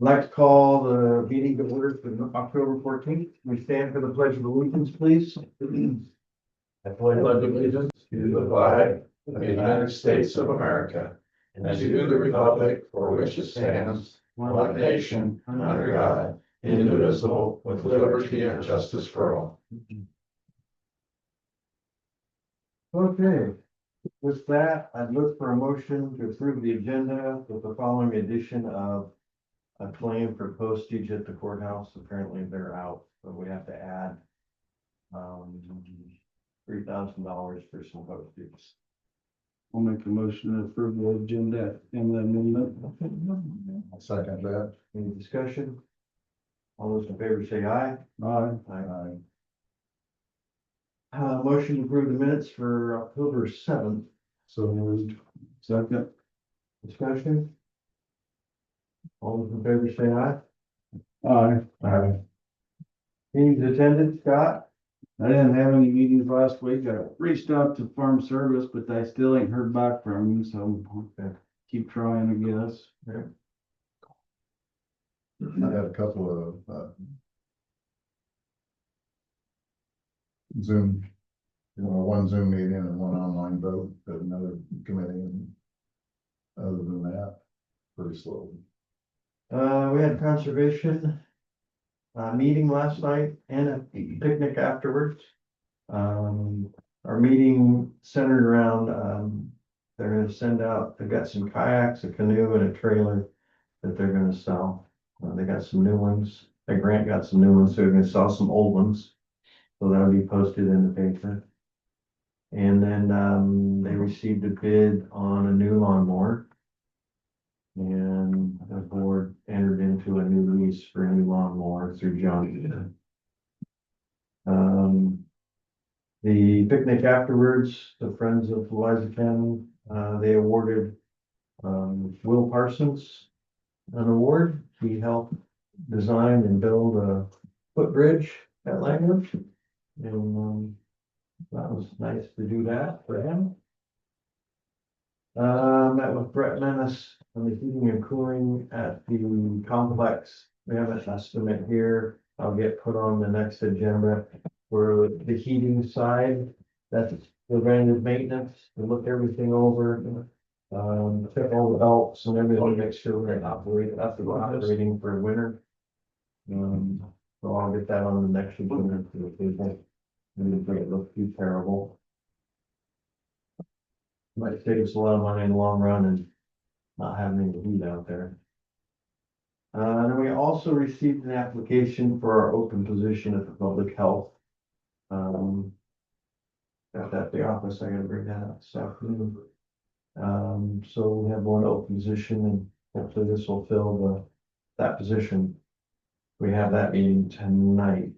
like to call the meeting to order for October 14th. We stand for the pledge of allegiance, please. I pledge allegiance to the flag of the United States of America and to the republic for which it stands, one nation, under God, indivisible, with liberty and justice for all. Okay, with that, I'd look for a motion to approve the agenda with the following addition of a claim for postage at the courthouse. Apparently they're out, so we have to add $3,000 for some postage. I'll make a motion to approve the agenda and the amendment. I'll second that. Any discussion? All those in favor say aye. Aye. Aye. Motion to approve the minutes for October 7th. So moved. Second. Discussion? All those in favor say aye. Aye. Aye. Meetings attended, Scott? I didn't have any meetings last week. I reached out to Farm Service, but I still ain't heard back from them, so Okay. keep trying, I guess. I had a couple of Zoom, one Zoom meeting and one online vote at another committee. And other than that, pretty slow. We had conservation meeting last night and a picnic afterwards. Our meeting centered around, they're gonna send out, they've got some kayaks, a canoe and a trailer that they're gonna sell. They got some new ones. Grant got some new ones, so they're gonna sell some old ones. So that'll be posted in the paper. And then, they received a bid on a new lawnmower. And the board entered into a new lease for a new lawnmower through John Deere. The picnic afterwards, the Friends of Louisa County, they awarded Will Parsons an award. He helped design and build a footbridge at Langwood. And that was nice to do that for him. Met with Brett Menace on the heating and cooling at the complex. We have an estimate here. I'll get put on the next agenda for the heating side. That's preventive maintenance. We look everything over. Check all the belts and everything, make sure we're operating for winter. So I'll get that on the next agenda for the people. And it look too terrible. Might save us a lot of money in the long run and not having any heat out there. And we also received an application for our open position at the public health. Got that at the office, I gotta bring that up this afternoon. So we have one open position and hopefully this will fill that position. We have that meeting tonight.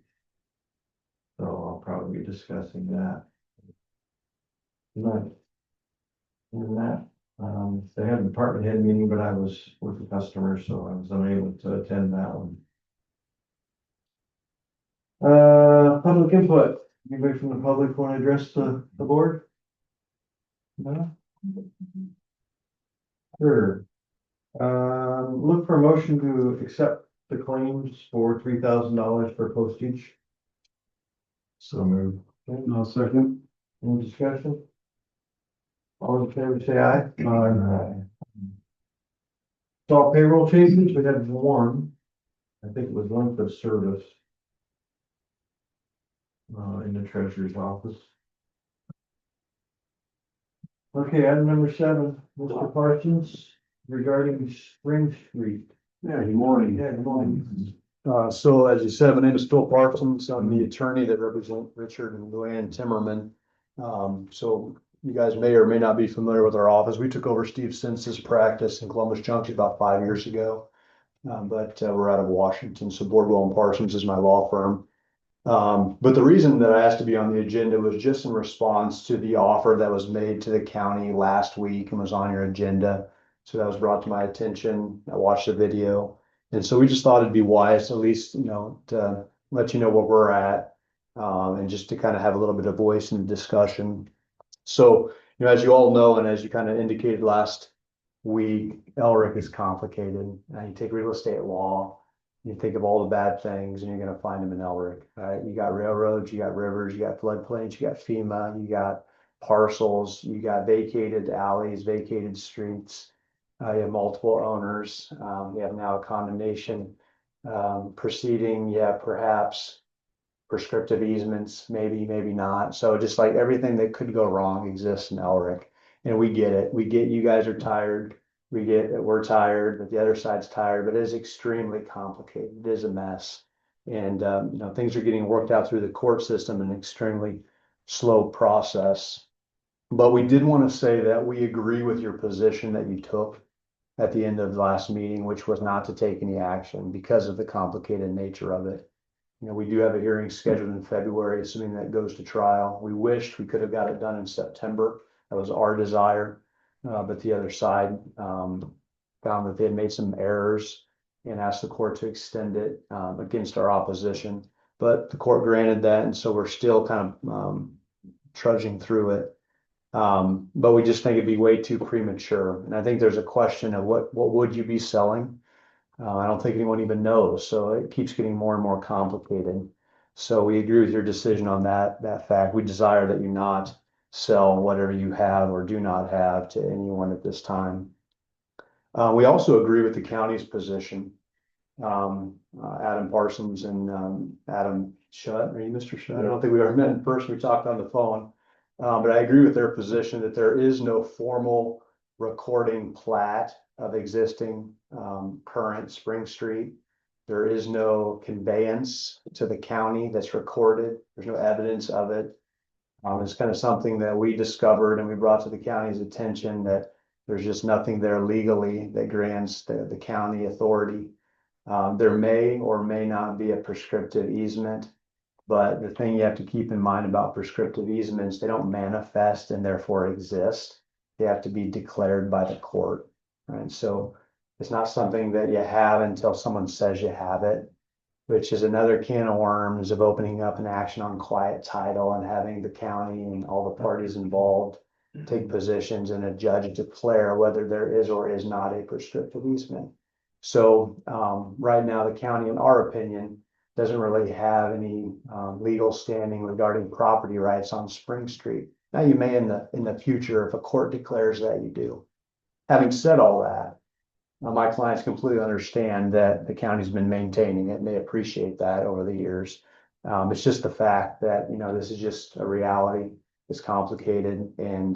So I'll probably be discussing that tonight. And that, they had a department head meeting, but I was with the customer, so I was unable to attend that one. Public input. Anybody from the public want to address the board? No? Sure. Look for a motion to accept the claims for $3,000 for postage. So moved. No second. Any discussion? All in favor, say aye. Aye. So payroll changes, we had one. I think it was length of service. In the treasurer's office. Okay, item number 7, Mr. Parsons, regarding Spring Street. Yeah, good morning. Yeah, good morning. So as you said, my name is Phil Parsons. I'm the attorney that represents Richard and Luann Timmerman. So you guys may or may not be familiar with our office. We took over Steve Sins's practice in Columbus Junction about 5 years ago. But we're out of Washington, so Boardwell and Parsons is my law firm. But the reason that I asked to be on the agenda was just in response to the offer that was made to the county last week and was on your agenda. So that was brought to my attention. I watched the video. And so we just thought it'd be wise, at least, to let you know where we're at, and just to kind of have a little bit of voice in the discussion. So, as you all know, and as you kind of indicated last Elric is complicated. You take real estate law, you think of all the bad things and you're gonna find them in Elric, right? You got railroads, you got rivers, you got floodplains, you got FEMA, you got parcels, you got vacated alleys, vacated streets. You have multiple owners, you have now a condemnation, proceeding, you have perhaps prescriptive easements, maybe, maybe not. So just like everything that could go wrong exists in Elric. And we get it. We get you guys are tired. We get that we're tired, but the other side's tired, but it is extremely complicated. It is a mess. And things are getting worked out through the court system in an extremely slow process. But we did want to say that we agree with your position that you took at the end of the last meeting, which was not to take any action because of the complicated nature of it. We do have a hearing scheduled in February, assuming that goes to trial. We wished we could have got it done in September. That was our desire. But the other side found that they had made some errors and asked the court to extend it against our opposition. But the court granted that, and so we're still kind of trudging through it. But we just think it'd be way too premature. And I think there's a question of what would you be selling? I don't think anyone even knows, so it keeps getting more and more complicated. So we agree with your decision on that fact. We desire that you not sell whatever you have or do not have to anyone at this time. We also agree with the county's position. Adam Parsons and Adam Shutt, are you Mr. Shutt? I don't think we ever met in person. We talked on the phone. But I agree with their position that there is no formal recording plat of existing current Spring Street. There is no conveyance to the county that's recorded. There's no evidence of it. It's kind of something that we discovered and we brought to the county's attention that there's just nothing there legally that grants the county authority. There may or may not be a prescriptive easement, but the thing you have to keep in mind about prescriptive easements, they don't manifest and therefore exist. They have to be declared by the court, right? So it's not something that you have until someone says you have it, which is another can of worms of opening up an action on quiet title and having the county and all the parties involved take positions and a judge declare whether there is or is not a prescriptive easement. So right now, the county, in our opinion, doesn't really have any legal standing regarding property rights on Spring Street. Now, you may in the future, if a court declares that, you do. Having said all that, my clients completely understand that the county's been maintaining it and they appreciate that over the years. It's just the fact that, this is just a reality. It's complicated and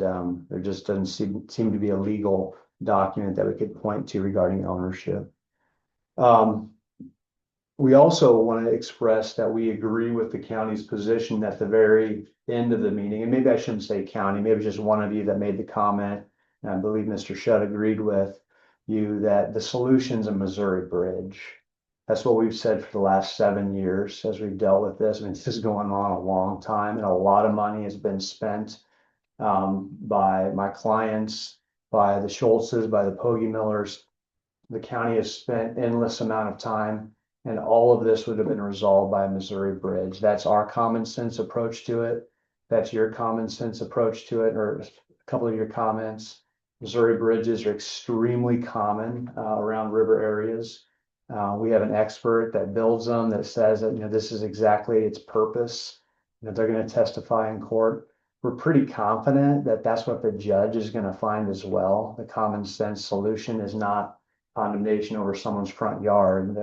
there just doesn't seem to be a legal document that we could point to regarding ownership. We also want to express that we agree with the county's position at the very end of the meeting, and maybe I shouldn't say county, maybe just one of you that made the comment, and I believe Mr. Shutt agreed with you that the solution's a Missouri bridge. That's what we've said for the last 7 years as we've dealt with this. I mean, this is going on a long time, and a lot of money has been spent by my clients, by the Schultzes, by the Pogge Millers. The county has spent endless amount of time, and all of this would have been resolved by a Missouri bridge. That's our common sense approach to it. That's your common sense approach to it, or a couple of your comments. Missouri bridges are extremely common around river areas. We have an expert that builds them that says that, this is exactly its purpose. They're going to testify in court. We're pretty confident that that's what the judge is going to find as well. The common sense solution is not condemnation over someone's front yard.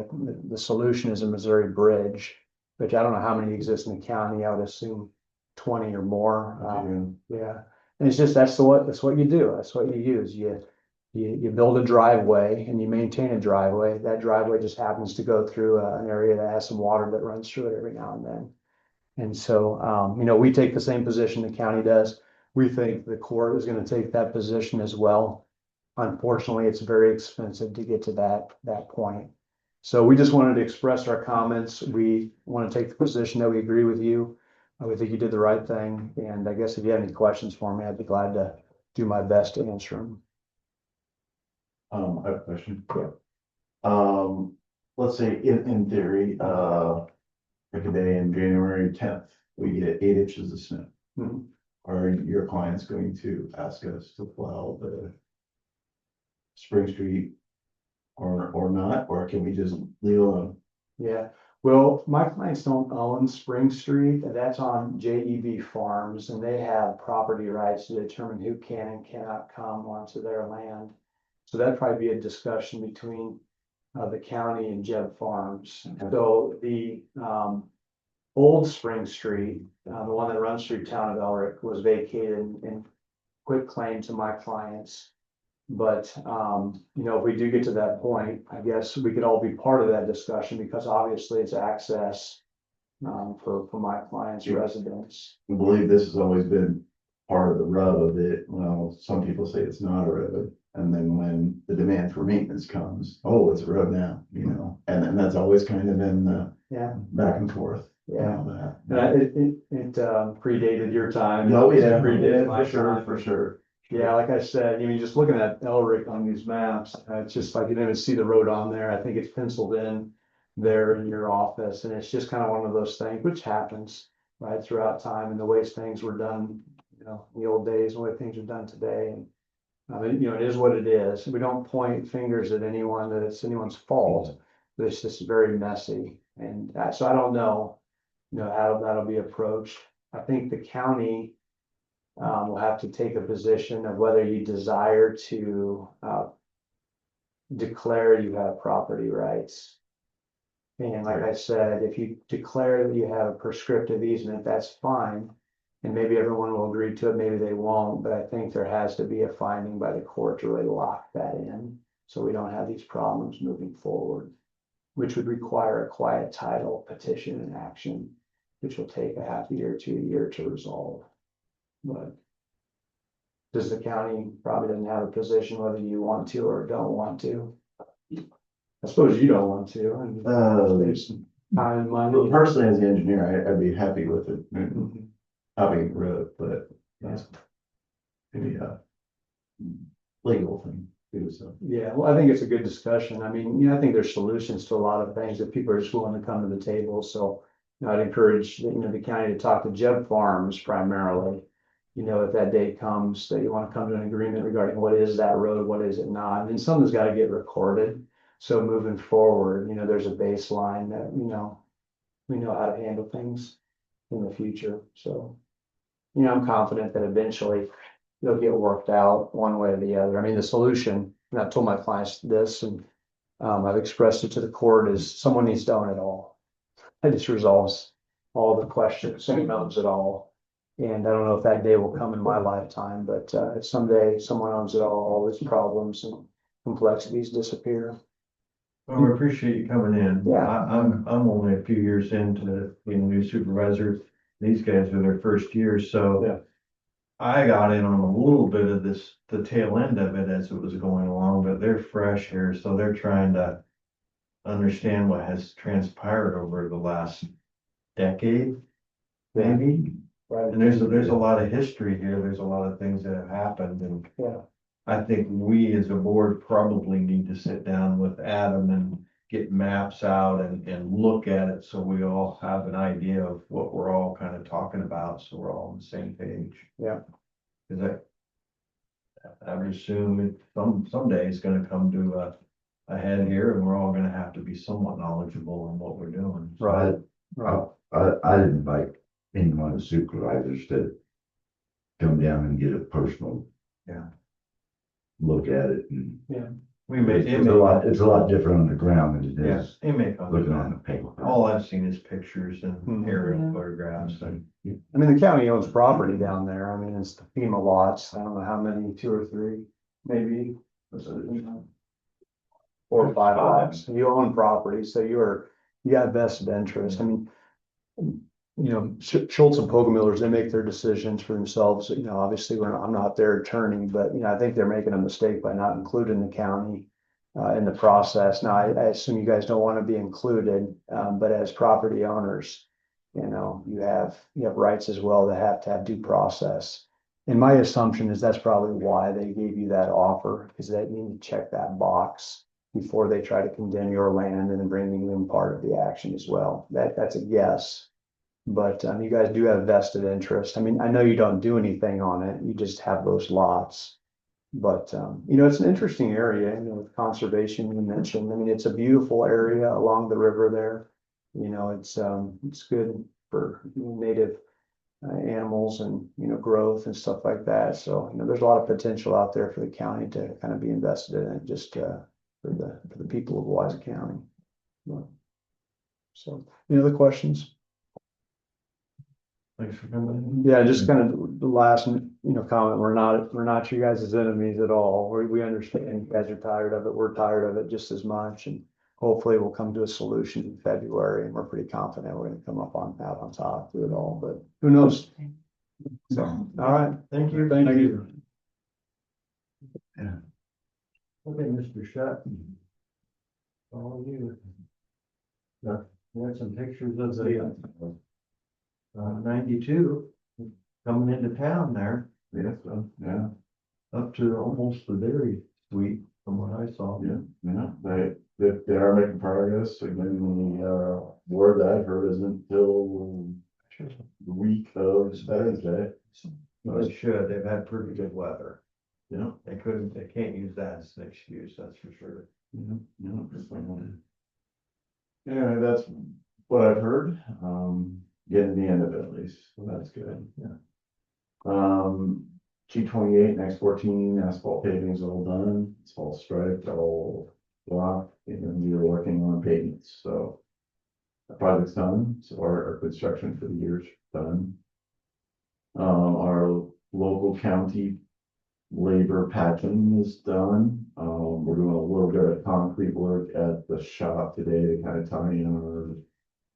The solution is a Missouri bridge, which I don't know how many exist in the county. I would assume 20 or more. Yeah. And it's just, that's what you do. That's what you use. You build a driveway and you maintain a driveway. That driveway just happens to go through an area that has some water that runs through it every now and then. And so, we take the same position the county does. We think the court is going to take that position as well. Unfortunately, it's very expensive to get to that point. So we just wanted to express our comments. We want to take the position that we agree with you. We think you did the right thing. And I guess if you have any questions for me, I'd be glad to do my best to answer them. I have a question. Yeah. Let's say in theory, like a day in January 10th, we get 8 inches of snow. Mhm. Are your clients going to ask us to plow the Spring Street or not, or can we just leave alone? Yeah, well, my clients don't own Spring Street, and that's on JEB Farms, and they have property rights to determine who can and cannot come onto their land. So that'd probably be a discussion between the county and Jeb Farms. So the old Spring Street, the one that runs through town of Elric, was vacated and quit claim to my clients. But, you know, if we do get to that point, I guess we could all be part of that discussion because obviously it's access for my clients' Yeah. residents. I believe this has always been part of the rub of it. Well, some people say it's not a road. And then when the demand for maintenance comes, oh, it's a road now, you know, and then that's always kind of been the Yeah, back and forth. yeah. And all that. It predated your time. Oh, yeah, It predated my for sure, time. for sure. Yeah, like I said, you know, just looking at Elric on these maps, it's just like you didn't even see the road on there. I think it's penciled in there in your office, and it's just kind of one of those things, which happens, right, throughout time and the ways things were done, you know, in the old days, the way things are done today. And I mean, you know, it is what it is. We don't point fingers at anyone that it's anyone's fault, but it's just very messy. And so I don't know, you know, how that'll be approached. I think the county will have to take a position of whether you desire to declare you have property rights. And like I said, if you declare that you have a prescriptive easement, that's fine. And maybe everyone will agree to it, maybe they won't, but I think there has to be a finding by the court to really lock that in. So we don't have these problems moving forward, which would require a quiet title petition and action, which will take a half a year to a year to resolve. But does the county probably doesn't have a position whether you want to or don't want to? I suppose you don't want to, and there's some time and Well, money. personally, as the engineer, I'd be happy with it, Mhm. having the road, but that's maybe a legal thing too, so. Yeah, well, I think it's a good discussion. I mean, you know, I think there's solutions to a lot of things that people are just willing to come to the table, so. You know, I'd encourage, you know, the county to talk to Jeb Farms primarily. You know, if that day comes that you want to come to an agreement regarding what is that road, what is it not, and something's got to get recorded. So moving forward, you know, there's a baseline that, you know, we know how to handle things in the future, so. You know, I'm confident that eventually it'll get worked out one way or the other. I mean, the solution, and I've told my clients this, and I've expressed it to the court, is someone needs to own it all. It just resolves all the questions, someone owns it all. And I don't know if that day will come in my lifetime, but if someday someone owns it all these problems and complexities disappear. Well, we appreciate you coming in. Yeah. I'm only a few years into being a new supervisor. These guys are their first year, so. Yeah. I got in on a little bit of this, the tail end of it as it was going along, but they're fresh here, so they're trying to understand what has transpired over the last decade, maybe. Right. And there's a lot of history here. There's a lot of things that have happened, and Yeah. I think we as a board probably need to sit down with Adam and get maps out and look at it so we all have an idea of what we're all kind of talking about, so we're all on the same page. Yeah. Cause I would assume it someday it's gonna come to a head here and we're all gonna have to be somewhat knowledgeable in what we're doing. Right. Right. I'd invite any one of the supervisors to come down and get a personal. Yeah. Look at it, and We may, it's a lot different on the ground than it yeah, is it may come. looking on the paper. All I've seen is pictures and Mhm. aerial photographs and. I mean, the county owns property down there. I mean, it's the FEMA lots. I don't know how many, 2 or 3, maybe. Was it, you know, 4 or 5 lots. You own property, so you got vested interest. I mean, you know, Schultz and Poggemillers, they make their decisions for themselves. You know, obviously, I'm not their attorney, but, you know, I think they're making a mistake by not including the county in the process. Now, I assume you guys don't want to be included, but as property owners, you know, you have rights as well that have to have due process. And my assumption is that's probably why they gave you that offer, because they need to check that box before they try to condemn your land and bring you in part of the action as well. That's a guess. But you guys do have vested interest. I mean, I know you don't do anything on it. You just have those lots. But, it's an interesting area, with conservation you mentioned. I mean, it's a beautiful area along the river there. It's good for native animals and, growth and stuff like that. So, there's a lot of potential out there for the county to kind of be invested in it, just, for the people of Louisa County. So, any other questions? Thanks for coming. Yeah, just kind of the last, comment, we're not you guys' enemies at all. We understand you guys are tired of it. We're tired of it just as much, and hopefully we'll come to a solution in February, and we're pretty confident we're gonna come out on top through it all, but who knows? So, all right. Thank you. Thank you. Yeah. Okay, Mr. Shutt. All you. Yeah, we had some pictures of the 92 coming into town there, Yeah, so, yeah, up to almost the dairy suite from what I saw. yeah, they are making progress. Again, the word that I've heard isn't till the week of Veterans Day. They should, they've had pretty good weather. Yeah, They can't use that as an excuse, that's for sure. yeah, yeah. Yeah, that's what I've heard. Getting to the end of it at least, so that's good. Yeah. G28 and X14 asphalt paving is all done. It's all striped, all blocked, and we are working on pavements, so. The project's done, so our construction for the year's done. Our local county labor patching is done. We're doing a little bit of concrete work at the shop today to kind of tie in our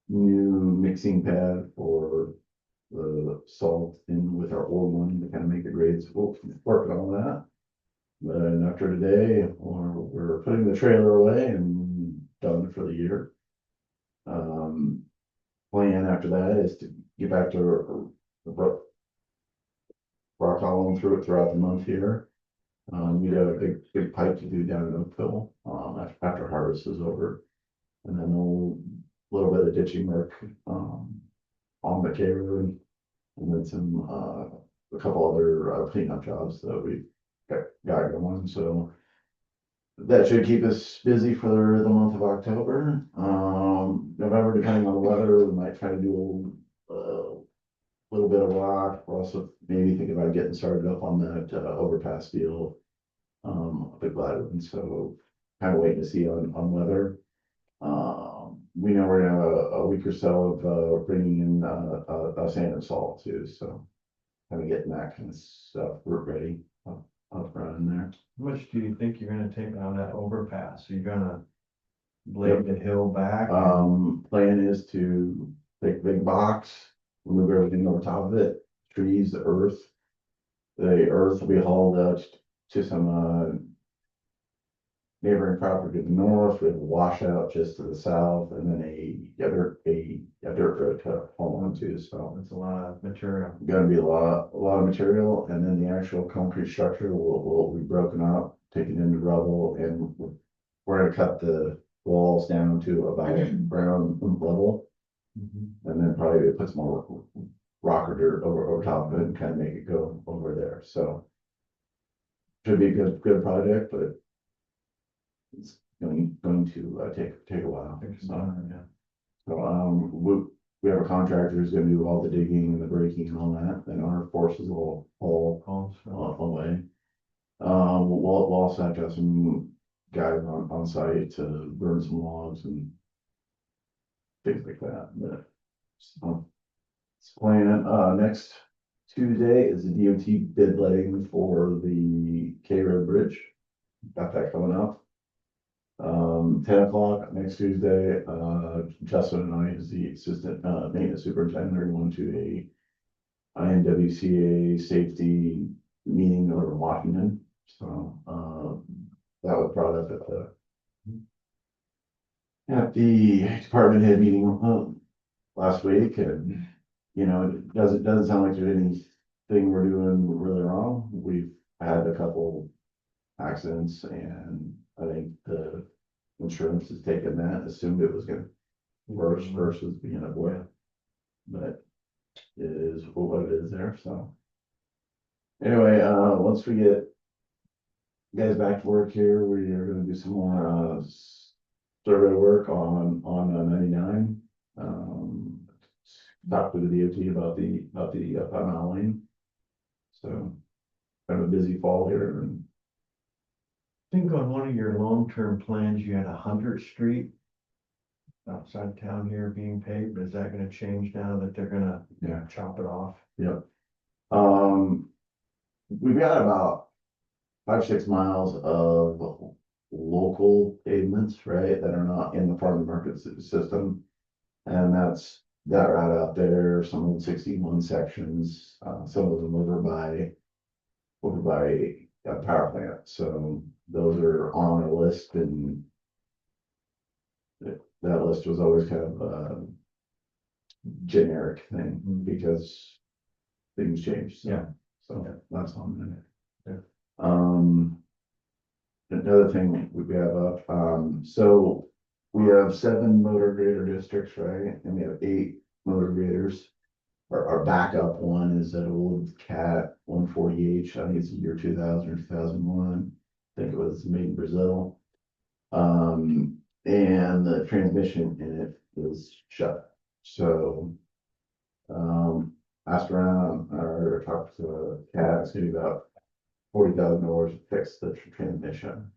new mixing pad for the salt in with our old one to kind of make the grades. We'll work on that. But after today, we're putting the trailer away and done for the year. Plan after that is to get back to rock hauling throughout the month here. We have a big pipe to do down in Oakville, after harvest is over. And then a little bit of ditching work, on the K Road. And then a couple other cleanup jobs that we got going, so. That should keep us busy for the month of October. November, depending on the weather, we might try to do a little bit of rock. We're also maybe thinking about getting started up on that overpass deal. Up at Gladwin, so kind of waiting to see on weather. We know we're gonna have a week or so of bringing in sand and salt too, so kind of getting that kind of stuff ready up running there. How much do you think you're gonna take on that overpass? Are you gonna blade the hill back? Plan is to take a big box, move everything over top of it, trees, the earth. The earth will be hauled out to some neighboring property to the north. We have a washout just to the south, and then a dirt road to haul onto. So That's a lot of material. gonna be a lot of material, and then the actual concrete structure will be broken up, taken into rubble, and we're gonna cut the walls down to about ground level, and then probably put some more rock or dirt over top of it and kind of make it go over there. So should be a good project, but it's going to take a while. So we have a contractor who's gonna do all the digging and the breaking and all that, and our forces will haul away. We'll also have to have some guys on site to burn some logs and things like that, but. So, it's planned, next Tuesday is the DOT bid letting for the K Road Bridge. Got that coming up. 10 o'clock next Tuesday, Justin and I, as the assistant maintenance superintendent, are going to a INWCA safety meeting over in Washington. So that was brought up at the department head meeting last week, and it doesn't sound like there's anything we're doing really wrong. We've had a couple accidents, and I think the insurance has taken that, assumed it was gonna worse versus being avoided. But it is what it is there, so. Anyway, once we get guys back to work here. We are gonna do some more, survey work on, 99. Talked with the DOT about the 5 mile lane. So, kind of a busy fall here, and I think on one of your long-term plans, you had 100th Street outside town here being paved. Is that gonna change now that they're gonna yeah. chop it off? Yep. We've got about 5, 6 miles of local pavements, right, that are not in the farm market system. And that's that route out there, some old 61 sections, some of them over by a power plant. So those are on our list, and that list was always kind of a generic thing because things change. Yeah. So that's on Yeah. it. Another thing we have up, so we have 7 motor grader districts, right? And we have 8 motor graders. Our backup one is that old Cat 140H. I think it's the year 2000 or 2001. I think it was made in Brazil. And the transmission in it is shut. So, asked around or talked to Cat, it's gonna be about $40,000 to fix the transmission.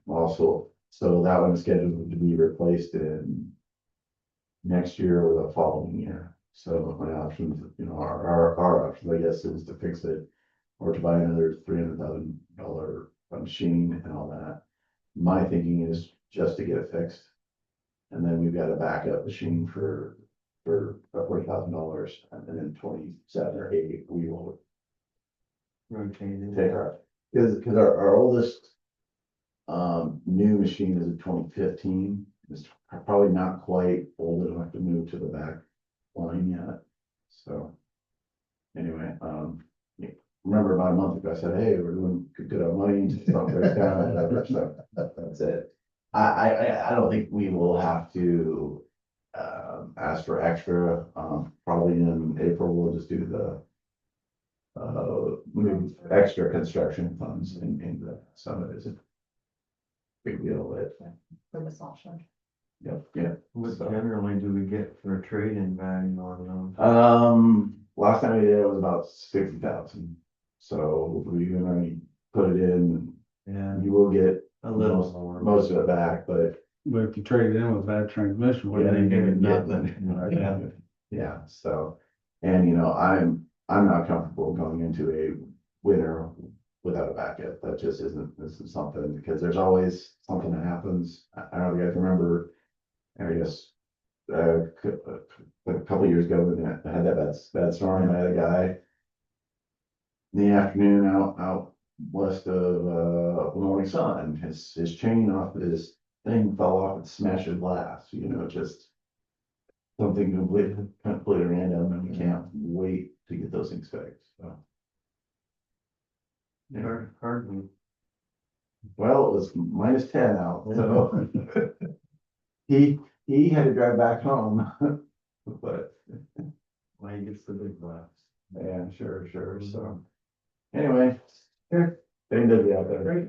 Also, so that one's scheduled to be replaced in next year or the following year. So my options, our options, I guess, is to fix it or to buy another $300,000 machine and all that. My thinking is just to get it fixed. And then we've got a backup machine for $40,000, and then in 27 or 8, we will Rotated. take because our oldest new machine is a 2015. It's probably not quite old enough to move to the back line yet. So anyway, remember about a month ago, I said, hey, we're doing good on money, stuff breaks down, whatever, so that's it. I don't think we will have to ask for extra. Probably in April, we'll just do the move extra construction funds in the some of it isn't big deal, but For the salt shed. yeah. What So, generally do we get for a trade-in value on those? last time we did it was about 60,000. So we're gonna put it in, Yeah, you will get a little more. most of it back, but But if you trade it in with bad transmission, what yeah, do they you get get? nothing. Yeah. Yeah, so, and I'm not comfortable going into a winter without a backup. That just isn't, this is something, because there's always something that happens. I don't know if you guys remember, I guess, a couple years ago, when I had that bad storm, I had a guy in the afternoon out west of, Morning Sun, his chain off his thing fell off and smashed his glass, just something completely random, and we can't wait to get those things fixed, so. Hardly. Well, it was -10 out, so. He had to drive back home, but, Why he gets the big blast. yeah, sure, so. Anyway, staying busy out there. Great.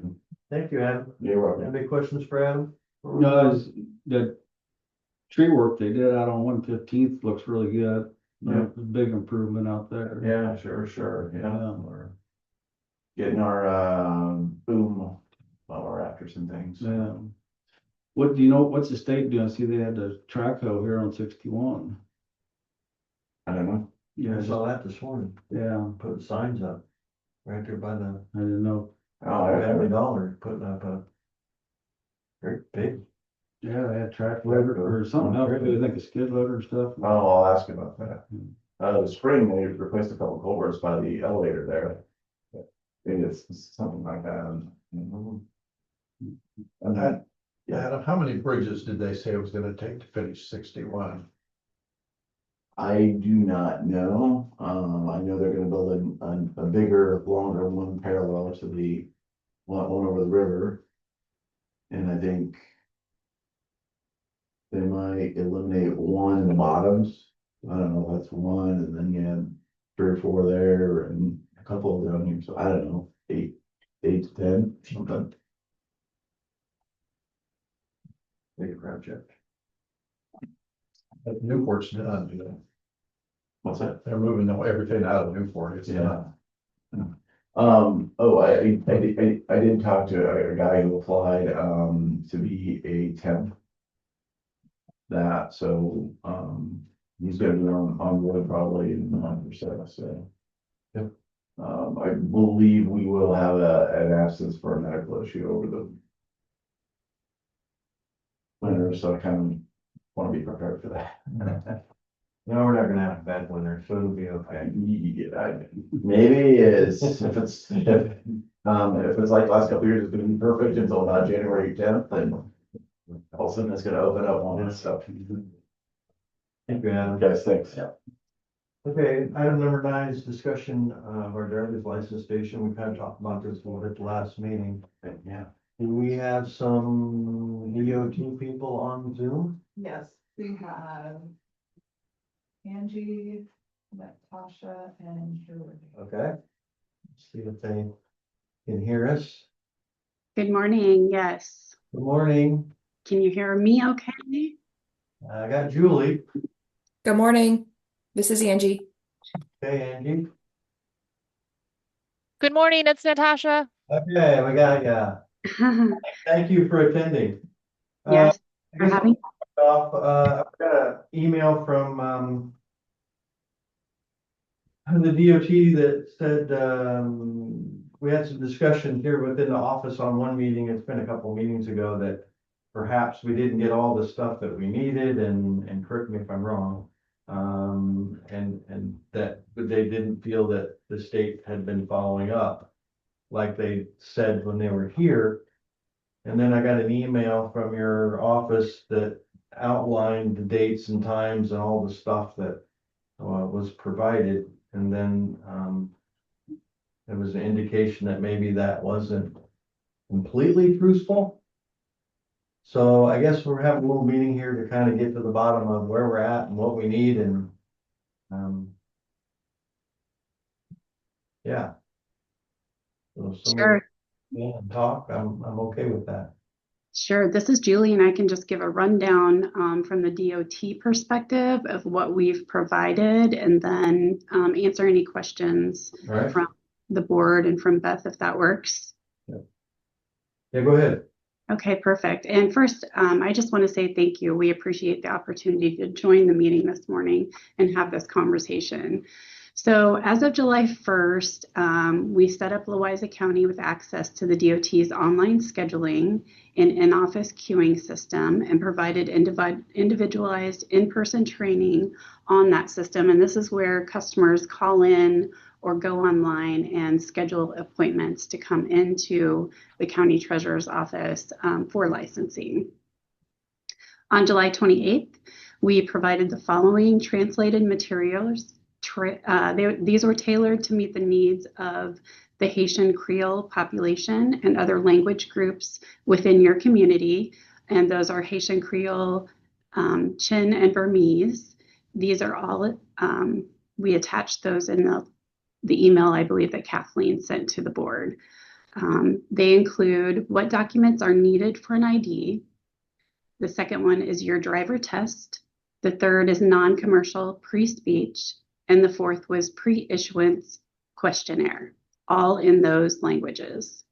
Thank you, Adam. You're welcome. Any questions for Adam? No, is the tree work they did out on 115th looks really good. Yeah. Big improvement out there. Yeah, sure, yeah. Yeah. We're getting our, boom, while we're after some things. Yeah. What do you know, what's the state doing? I see they had the track hoe here on 61. I don't know. Yeah, I saw that this morning. Yeah, Putting signs up right there by the I didn't know. Oh, Family Dollar, putting up a very big. Yeah, they had track loader or something else, too. I think a skid loader and stuff. Oh, I'll ask about that. The spring, they replaced a couple culverts by the elevator there. I think it's something like that. And that, Yeah, Adam, how many bridges did they say it was gonna take to finish 61? I do not know. I know they're gonna build a bigger, longer one parallel to the one over the river. And I think they might eliminate one in the bottoms. I don't know, that's one, and then you had 3 or 4 there and a couple down here, so I don't know, 8. 8 to 10. Okay. Big project. But Newport's done, you know. What's that? They're moving everything out of Newport. It's done. Oh, I did talk to a guy who applied, to be a temp. He's gonna be on board probably in a month or so. Yep. I believe we will have an absence for a medical issue over the winter, so I kind of want to be prepared for that. No, we're not gonna have a bad winter, so it'll be okay. Maybe it's, if it's like last couple of years, it's gonna be perfect until about January 10th, and all of a sudden it's gonna open up on this stuff. Thank you, Adam. Guys, thanks. Okay, item number 9 is discussion of our driver's license station. We kind of talked about this a little bit at the last meeting. Yeah. Do we have some DOT people on Zoom? Yes, we have Angie, Natasha, and Julie. Okay. Let's see if they can hear us. Good morning. Yes. Good morning. Can you hear me okay? I got Julie. Good morning. This is Angie. Okay, Angie. Good morning, it's Natasha. Okay, we got ya. Thank you for attending. Yes, I for guess having. I'll start off, I've got an email from the DOT that said we had some discussion here within the office on one meeting. It's been a couple meetings ago that perhaps we didn't get all the stuff that we needed, and correct me if I'm wrong. And that they didn't feel that the state had been following up like they said when they were here. And then I got an email from your office that outlined the dates and times and all the stuff that was provided. And then there was an indication that maybe that wasn't completely truthful. So I guess we're having a little meeting here to kind of get to the bottom of where we're at and what we need, and yeah. So somebody Sure. talk, I'm okay with that. Sure. This is Julie, and I can just give a rundown from the DOT perspective of what we've provided, and then answer any questions All right. from the board and from Beth, if that works. Yeah, go ahead. Okay, perfect. And first, I just want to say thank you. We appreciate the opportunity to join the meeting this morning and have this conversation. So as of July 1st, we set up Louisa County with access to the DOT's online scheduling and in-office queuing system, and provided individualized in-person training on that system. And this is where customers call in or go online and schedule appointments to come into the county treasurer's office for licensing. On July 28th, we provided the following translated materials. These were tailored to meet the needs of the Haitian Creole population and other language groups within your community. And those are Haitian Creole, Chin, and Burmese. These are all, we attached those in the email, I believe, that Kathleen sent to the board. They include what documents are needed for an ID. The second one is your driver test. The third is non-commercial pre-speech. And the fourth was pre-issuance questionnaire, all in those languages.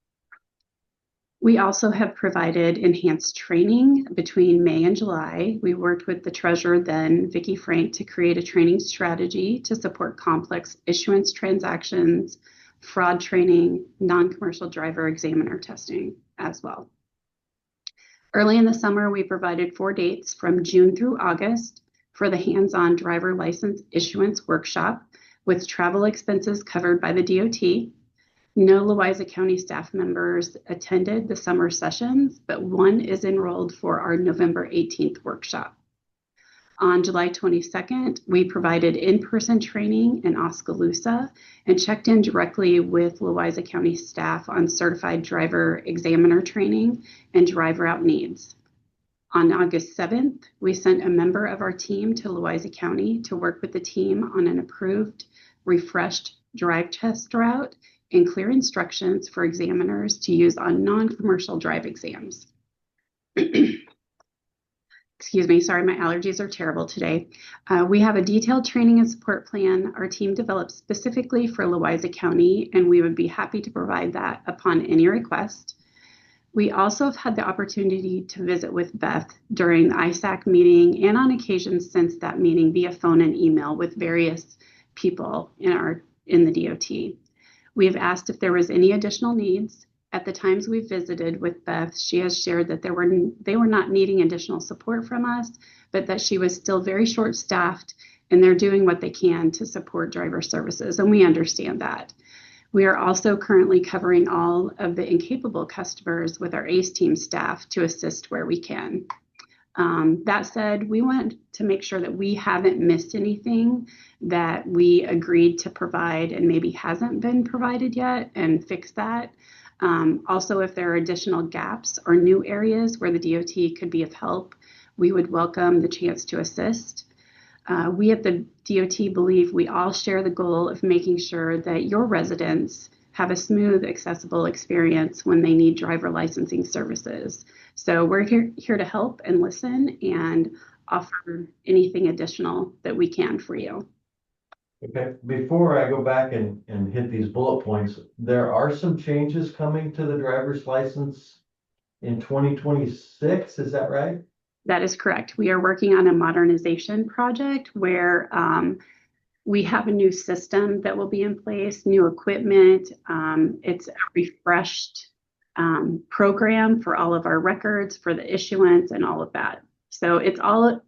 We also have provided enhanced training between May and July. We worked with the treasurer then, Vicki Frank, to create a training strategy to support complex issuance transactions, fraud training, non-commercial driver examiner testing as well. Early in the summer, we provided 4 dates from June through August for the hands-on driver license issuance workshop with travel expenses covered by the DOT. No Louisa County staff members attended the summer sessions, but one is enrolled for our November 18th workshop. On July 22nd, we provided in-person training in Oskaloosa and checked in directly with Louisa County staff on certified driver examiner training and drive route needs. On August 7th, we sent a member of our team to Louisa County to work with the team on an approved, refreshed drive test route and clear instructions for examiners to use on non-commercial drive exams. Excuse me, sorry, my allergies are terrible today. We have a detailed training and support plan our team developed specifically for Louisa County, and we would be happy to provide that upon any request. We also have had the opportunity to visit with Beth during the ISAC meeting and on occasion since that meeting via phone and email with various people in the DOT. We have asked if there was any additional needs. At the times we visited with Beth, she has shared that they were not needing additional support from us, but that she was still very short-staffed and they're doing what they can to support driver services, and we understand that. We are also currently covering all of the incapable customers with our ACE team staff to assist where we can. That said, we want to make sure that we haven't missed anything that we agreed to provide and maybe hasn't been provided yet, and fix that. Also, if there are additional gaps or new areas where the DOT could be of help, we would welcome the chance to assist. We at the DOT believe we all share the goal of making sure that your residents have a smooth, accessible experience when they need driver licensing services. So we're here to help and listen and offer anything additional that we can for you. Okay, before I go back and hit these bullet points, there are some changes coming to the driver's license in 2026, is that right? That is correct. We are working on a modernization project where we have a new system that will be in place, new equipment. It's a refreshed program for all of our records, for the issuance and all of that. So it's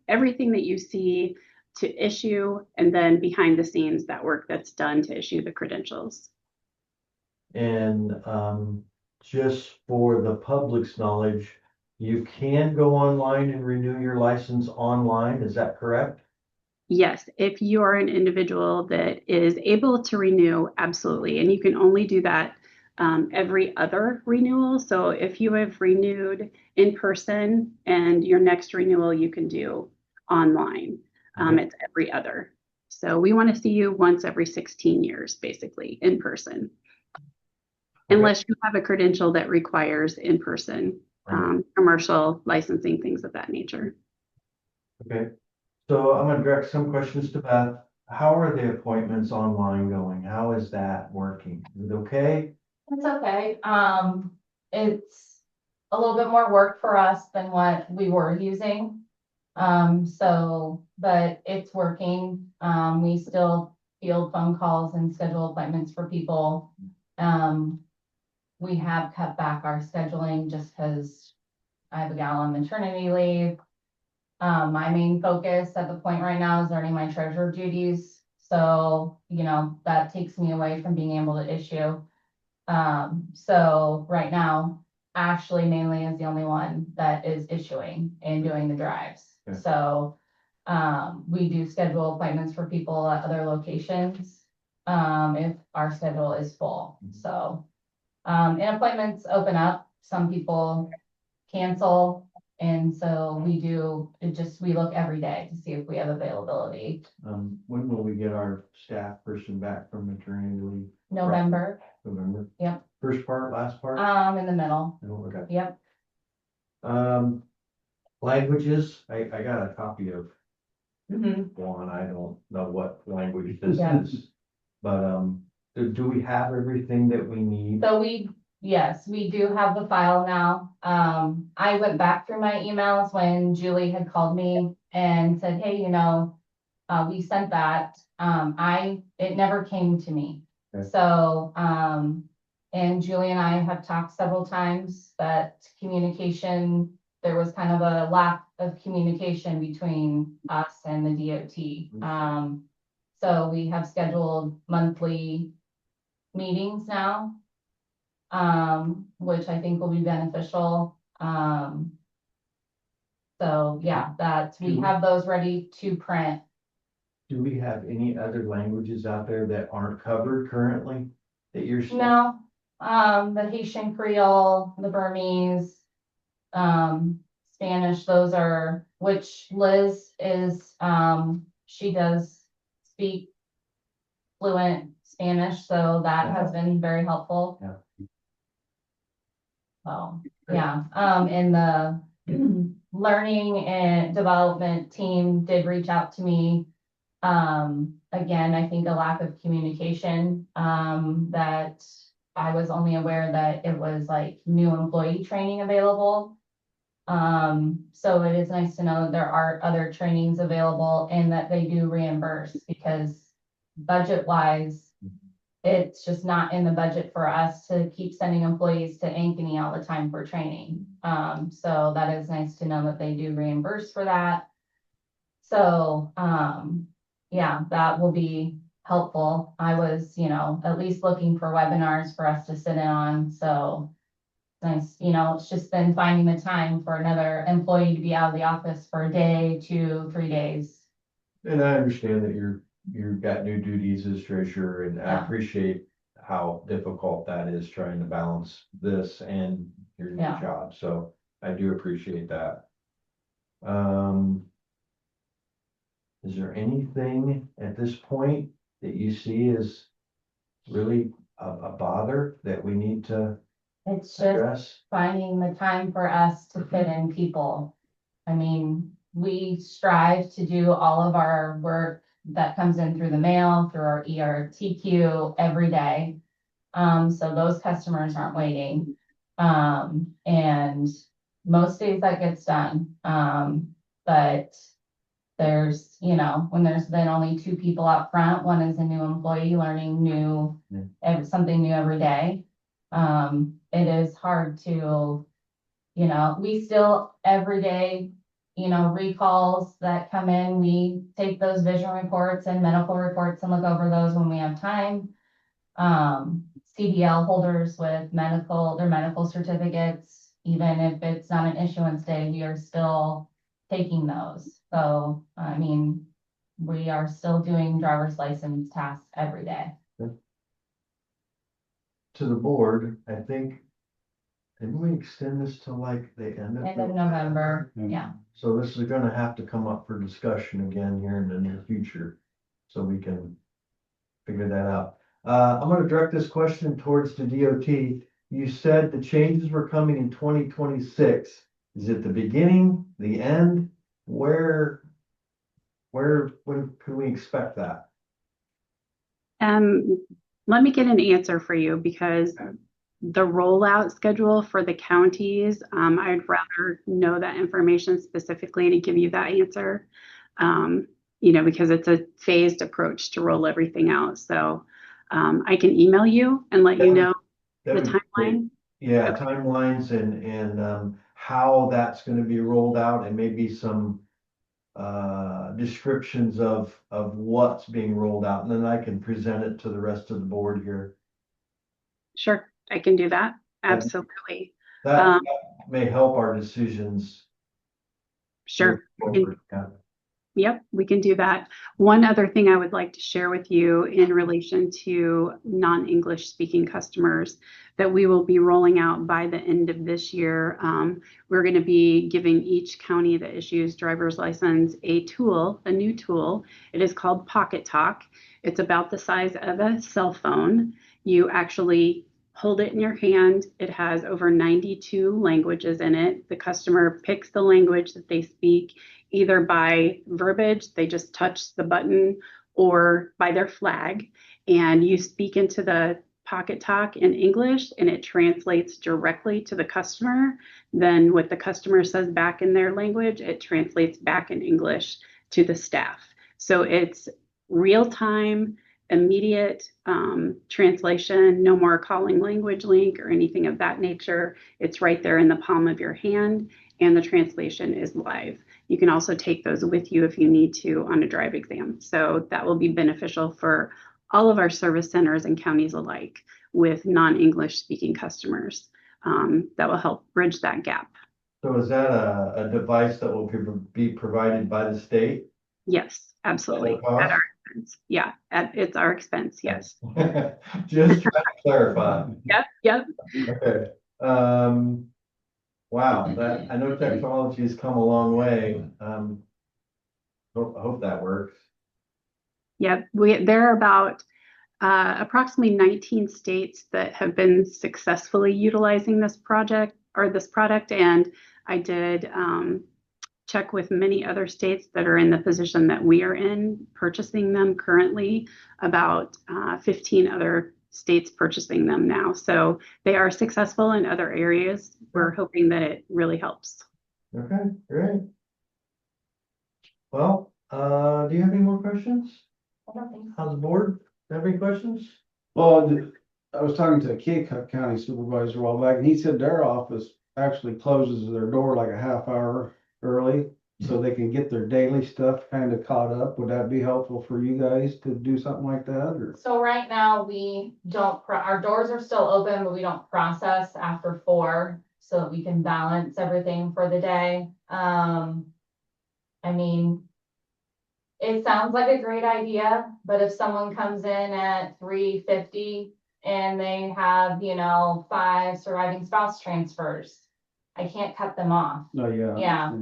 everything that you see to issue, and then behind the scenes, that work that's done to issue the credentials. And just for the public's knowledge, you can go online and renew your license online, is that correct? Yes, if you are an individual that is able to renew, absolutely. And you can only do that every other renewal. So if you have renewed in person and your next renewal you can do online, it's every other. So we want to see you once every 16 years, basically, in person. Okay. Unless you have a credential that requires in person, commercial licensing, things of that nature. Okay. So I'm going to direct some questions to Beth. How are the appointments online going? How is that working? Is it okay? It's okay. It's a little bit more work for us than what we were using. But it's working. We still field phone calls and schedule appointments for people. We have cut back our scheduling just because I have a gal on maternity leave. My main focus at the point right now is learning my treasurer duties. So, that takes me away from being able to issue. So right now, Ashley mainly is the only one that is issuing and doing the drives. Okay. So, we do schedule appointments for people at other locations, if our schedule is full. So, and appointments open up, some people cancel. And so we look every day to see if we have availability. When will we get our staff person back from maternity leave? November. November? Yep. First part, last part? In the middle. Oh, okay. Yep. Languages, I got a copy of Mm-hmm. one, I don't know what language this Yeah. is. But, do we have everything that we need? So yes, we do have the file now. I went back through my emails when Julie had called me and said, hey, we sent that. It never came to me. Okay. So, and Julie and I have talked several times that there was kind of a lack of communication between us and the DOT. So we have scheduled monthly meetings now, which I think will be beneficial. So yeah, we have those ready to print. Do we have any other languages out there that aren't covered currently that you're? No, the Haitian Creole, the Burmese, Spanish, which Liz is, she does speak fluent Spanish, so that has been very helpful. Yeah. So, yeah, and the learning and development team did reach out to me. Again, I think a lack of communication, that I was only aware that it was like new employee training available. So it is nice to know that there are other trainings available and that they do reimburse, because budget wise, it's just not in the budget for us to keep sending employees to Ankeny all the time for training. So that is nice to know that they do reimburse for that. So, yeah, that will be helpful. I was, at least looking for webinars for us to sit in on, so nice, it's just been finding the time for another employee to be out of the office for a day, 2, 3 days. And I understand that you've got new duties as treasurer, and I Yeah. appreciate how difficult that is, trying to balance this and your new Yeah. job, so I do appreciate that. Is there anything at this point that you see as really a bother that we need to It's just address? finding the time for us to fit in people. I mean, we strive to do all of our work that comes in through the mail, through our ERTQ every day. So those customers aren't waiting. And most days that gets done. But there's, when there's been only 2 people out front, one is a new employee learning something new every day. It is hard to, we still every day, recalls that come in, we take those vision reports and medical reports and look over those when we have time. CDL holders with their medical certificates, even if it's not an issuance day, we are still taking those. So, I mean, we are still doing driver's license tasks every day. To the board, I think, didn't we extend this to like the end of? End of November, Mm-hmm. yeah. So this is gonna have to come up for discussion again here in the near future, so we can figure that out. I'm gonna direct this question towards the DOT. You said the changes were coming in 2026. Is it the beginning, the end? When can we expect that? Let me get an answer for you, because the rollout schedule for the counties, I'd rather know that information specifically to give you that answer. Because it's a phased approach to roll everything out. So I can email you and let you know the That'd be great. timeline. Yeah, Okay. timelines and how that's gonna be rolled out, and maybe some descriptions of what's being rolled out, and then I can present it to the rest of the board here. Sure, I can do that. Absolutely. That may help our decisions. Sure. moving forward. Yep, we can do that. One other thing I would like to share with you in relation to non-English speaking customers that we will be rolling out by the end of this year. We're going to be giving each county that issues driver's license a new tool. It is called Pocket Talk. It's about the size of a cell phone. You actually hold it in your hand. It has over 92 languages in it. The customer picks the language that they speak, either by verbiage, they just touch the button, or by their flag, and you speak into the Pocket Talk in English and it translates directly to the customer. Then what the customer says back in their language, it translates back in English to the staff. So it's real time, immediate translation, no more calling language link or anything of that nature. It's right there in the palm of your hand, and the translation is live. You can also take those with you if you need to on a drive exam. So that will be beneficial for all of our service centers and counties alike with non-English speaking customers. That will help bridge that gap. So is that a device that will be provided by the state? Yes, absolutely. At our expense. Yeah, it's our expense. Yes. Just trying to clarify. Yep. Okay. Wow, I know technology has come a long way. I hope that works. Yep. There are about approximately 19 states that have been successfully utilizing this project or this product. And I did check with many other states that are in the position that we are in, purchasing them currently, about 15 other states purchasing them now. So they are successful in other areas. We're hoping that it really helps. Okay, great. Well, do you have any more questions? I don't think so. How's the board? Have any questions? Well, I was talking to a Keokuk County supervisor a while back, and he said their office actually closes their door like a half hour early, so they can get their daily stuff kind of caught up. Would that be helpful for you guys to do something like that, or? So right now, we don't, our doors are still open, but we don't process after 4, so that we can balance everything for the day. I mean, it sounds like a great idea, but if someone comes in at 3:50 and they have, 5 surviving spouse transfers, I can't cut them off. Oh, yeah. Yeah.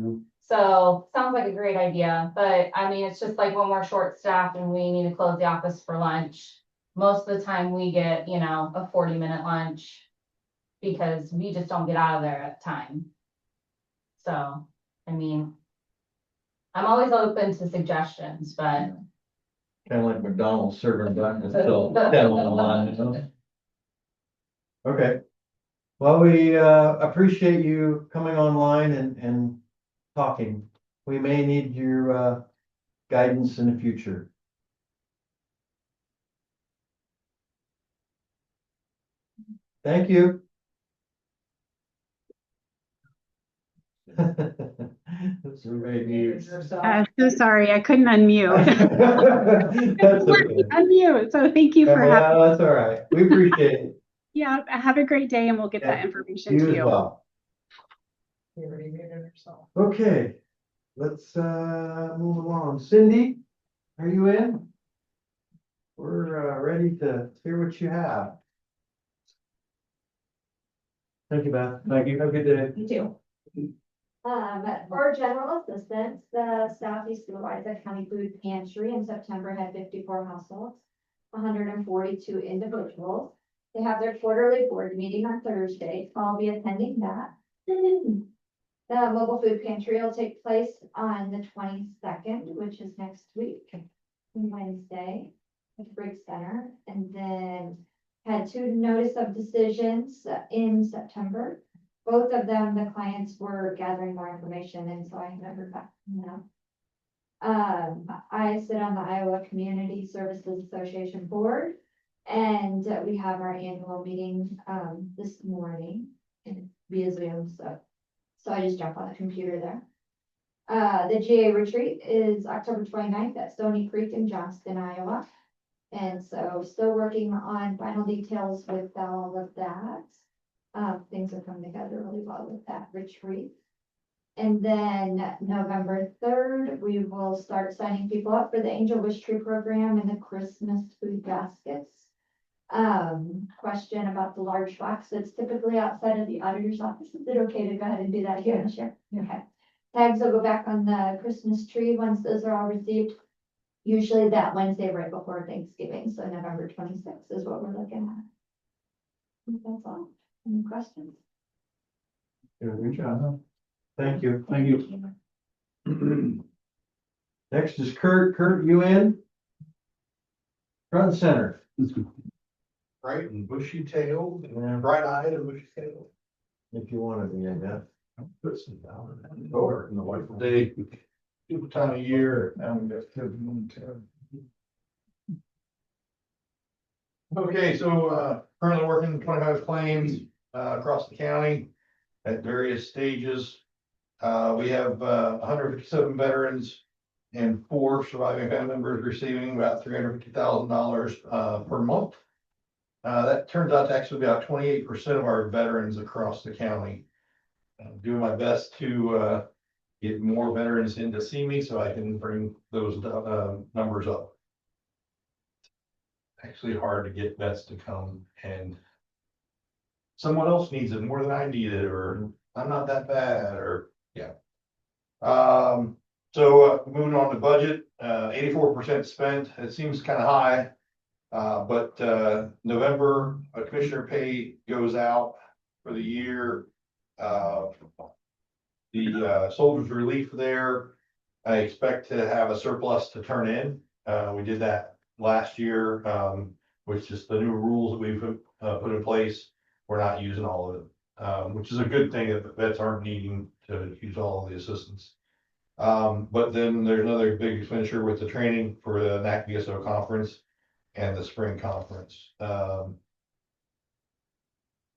So sounds like a great idea, but I mean, it's just like when we're short staffed and we need to close the office for lunch. Most of the time we get, a 40-minute lunch because we just don't get out of there at time. So, I mean, I'm always open to suggestions, but Kind of like McDonald's serving breakfast till 10 on the line, you know? Okay. Well, we appreciate you coming online and talking. We may need your guidance in the future. Thank you. That's So sorry, I couldn't unmute. That's okay. Unmute. So thank you for having. Yeah, that's all right. We appreciate it. Yeah, have a great day, and we'll get that Yeah, information You to as you. well. Okay, let's move along. Cindy, are you in? We're ready to hear what you have. Thank you, Beth. Thank you. Have a good day. You too. For general assistance, the Southeast Louisa County Food Pantry in September had 54 households, 142 individuals. They have their quarterly board meeting on Thursday, so I'll be attending that. The mobile food pantry will take place on the 22nd, which is next week, Wednesday, at the Brick Center, and then had 2 notice of decisions in September. Both of them, the clients were gathering more information, and so I haven't heard back from them. I sit on the Iowa Community Services Association Board, and we have our annual meeting this morning via Zoom, so I just jump on the computer there. The GA retreat is October 29th at Stony Creek in Johnston, Iowa. And so still working on final details with all of that. Things are coming together really well with that retreat. And then November 3rd, we will start signing people up for the Angel Wish Tree program and the Christmas food baskets. Question about the large box that's typically outside of the auditor's office. Is it okay to go ahead and do that here this year? Okay. Tags will go back on the Christmas tree once those are all received. Usually that Wednesday right before Thanksgiving. So November 26th is what we're looking at. That's all. Any questions? Good job. Thank you. Thank you. Next is Kurt. Kurt, you in? Front and center. Bright and bushy tailed, Yeah, bright eyed and bushy tailed. if you want to be, I guess. Put some down in the over in the white day. Good time of year. Okay, so currently working 25 claims across the county at various stages. We have 157 veterans and 4 surviving family members receiving about $350,000 per month. That turns out to actually be about 28% of our veterans across the county. I'm doing my best to get more veterans in to see me so I can bring those numbers up. Actually hard to get vets to come, and someone else needs it more than I need it, or I'm not that bad, or yeah. So moving on to budget, 84% spent. It seems kind of high. But November, commissioner pay goes out for the year. The soldiers relief there, I expect to have a surplus to turn in. We did that last year, which is the new rules that we've put in place. We're not using all of it, which is a good thing that vets aren't needing to use all of the assistance. But then there's another big expenditure with the training for the NACVSO conference and the spring conference.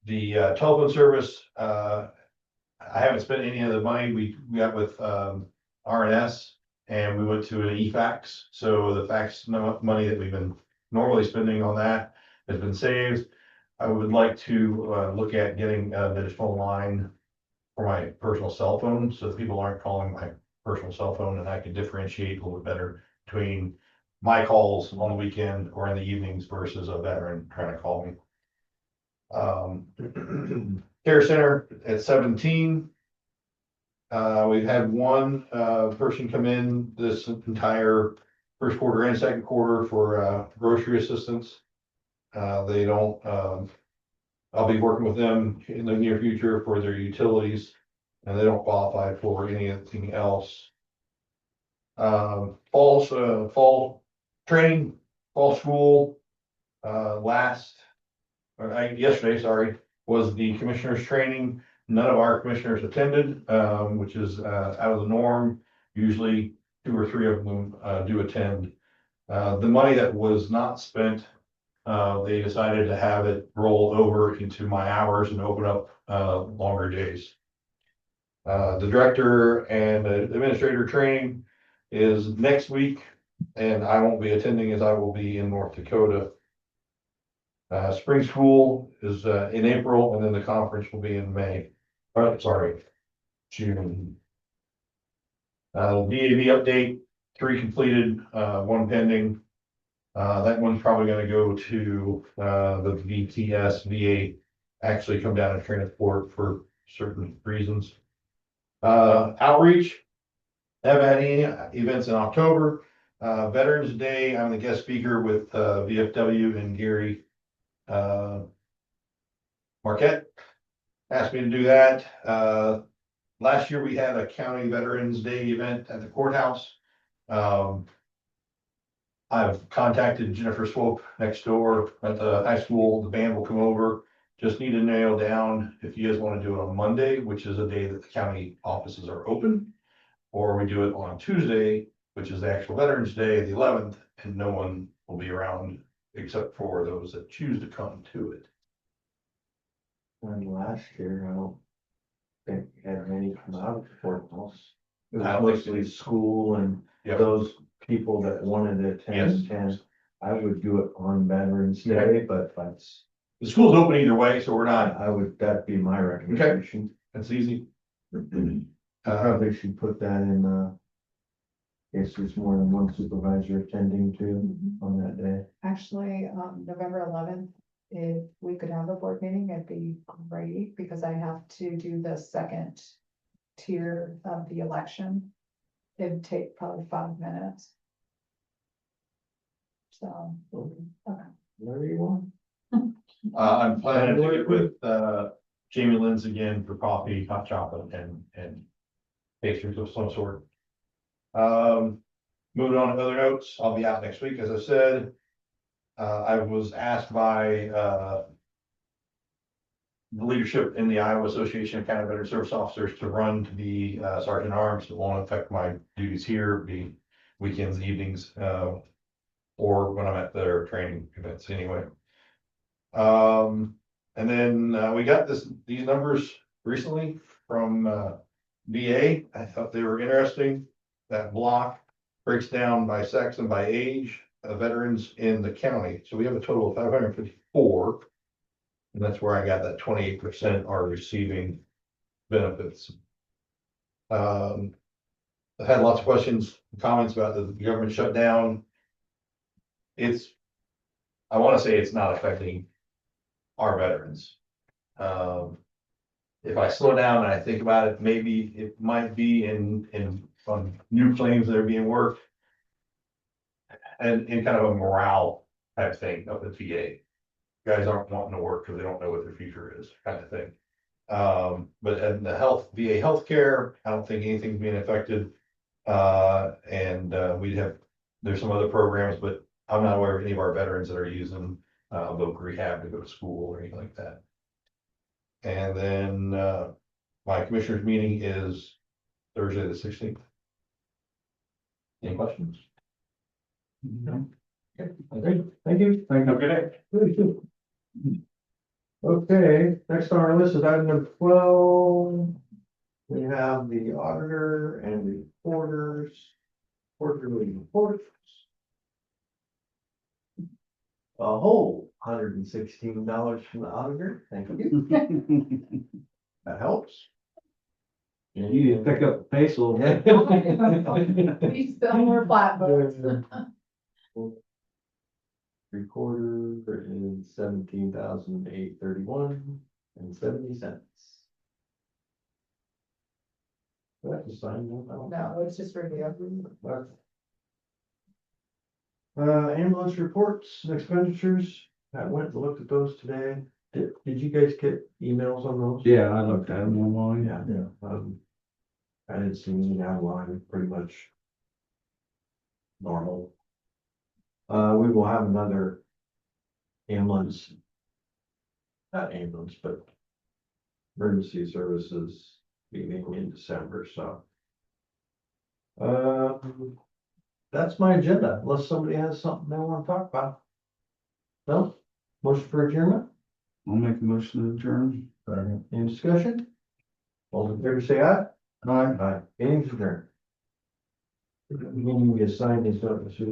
The telephone service, I haven't spent any of the money we got with RNS, and we went to an eFax. So the fax money that we've been normally spending on that has been saved. I would like to look at getting an additional line for my personal cell phone, so that people aren't calling my personal cell phone, and I can differentiate a little bit better between my calls on the weekend or in the evenings versus a veteran trying to call me. Care Center at 17. We've had one person come in this entire first quarter and second quarter for grocery assistance. They don't, I'll be working with them in the near future for their utilities, and they don't qualify for anything else. Fall training, fall school, yesterday, sorry, was the commissioners training. None of our commissioners attended, which is out of the norm. Usually 2 or 3 of them do attend. The money that was not spent, they decided to have it roll over into my hours and open up longer days. The director and the administrator training is next week, and I won't be attending as I will be in North Dakota. Spring school is in April, and then the conference will be in May. June. DAV update, 3 completed, 1 pending. That one's probably gonna go to the VTS VA, actually come down and transport for certain reasons. Outreach, haven't had any events in October. Veterans Day, I'm the guest speaker with VFW and Gary Marquette asked me to do that. Last year we had a county Veterans Day event at the courthouse. I've contacted Jennifer Swope next door at the high school. The band will come over. Just need to nail down if you guys want to do it on Monday, which is a day that the county offices are open, or we do it on Tuesday, which is the actual Veterans Day, the 11th, and no one will be around except for those that choose to come to it. And last year, I don't think we had many come out of the courthouse. It I was don't think mostly school and Yep. those people that wanted to attend. And I would do it on Veterans Day, but that's, The school's open either way, so we're not, that'd be my recommendation. that's easy. Probably should put that in, case there's more than one supervisor attending too on that day. Actually, November 11th, if we could have a board meeting, it'd be great, because I have to do the second tier of the election. It'd take probably 5 minutes. So, okay. Whatever you want. I'm planning to get with Jamie Lynn's again for coffee, hot chocolate, and pastries of some sort. Moving on to other notes, I'll be out next week, as I said. I was asked by the leadership in the Iowa Association of County Veteran Service Officers to run to be Sergeant at Arms. It won't affect my duties here, be weekends, evenings, or when I'm at their training events anyway. And then we got these numbers recently from VA. I thought they were interesting. That block breaks down by sex and by age of veterans in the county. So we have a total of 554. And that's where I got that 28% are receiving benefits. I've had lots of questions, comments about the government shutdown. I want to say it's not affecting our veterans. If I slow down and I think about it, maybe it might be on new claims that are being worked and in kind of a morale type thing up at VA. Guys aren't wanting to work because they don't know what their future is, kind of thing. But in the VA healthcare, I don't think anything's being affected. There's some other programs, but I'm not aware of any of our veterans that are using, voc rehab to go to school or anything like that. And then, my commissioners meeting is Thursday, the 16th. Any questions? No. Okay, thank you. Thank you. Okay. Okay, next on our list is item number 12. We have the auditor and reporters, quarterly reports. A whole $116 from the auditor, thank you, that helps. You need to pick up the pace a little bit. We still more flatboats. Recorder is $17,831.70. Do I have to sign that? No, it's just review. Ambulance reports and expenditures, I went and looked at those today. Did you guys get emails on those? Yeah, I looked at them online. Yeah. I didn't see any online, pretty much normal. We will have another ambulance. Not ambulance, but emergency services meeting in December, so. That's my agenda, unless somebody has something they want to talk about. No? Motion for adjournment? I'll make a motion to adjourn. Any discussion? All in favor, say aye. Aye. Aye. Meeting's adjourned. We assign these, don't we, Sue?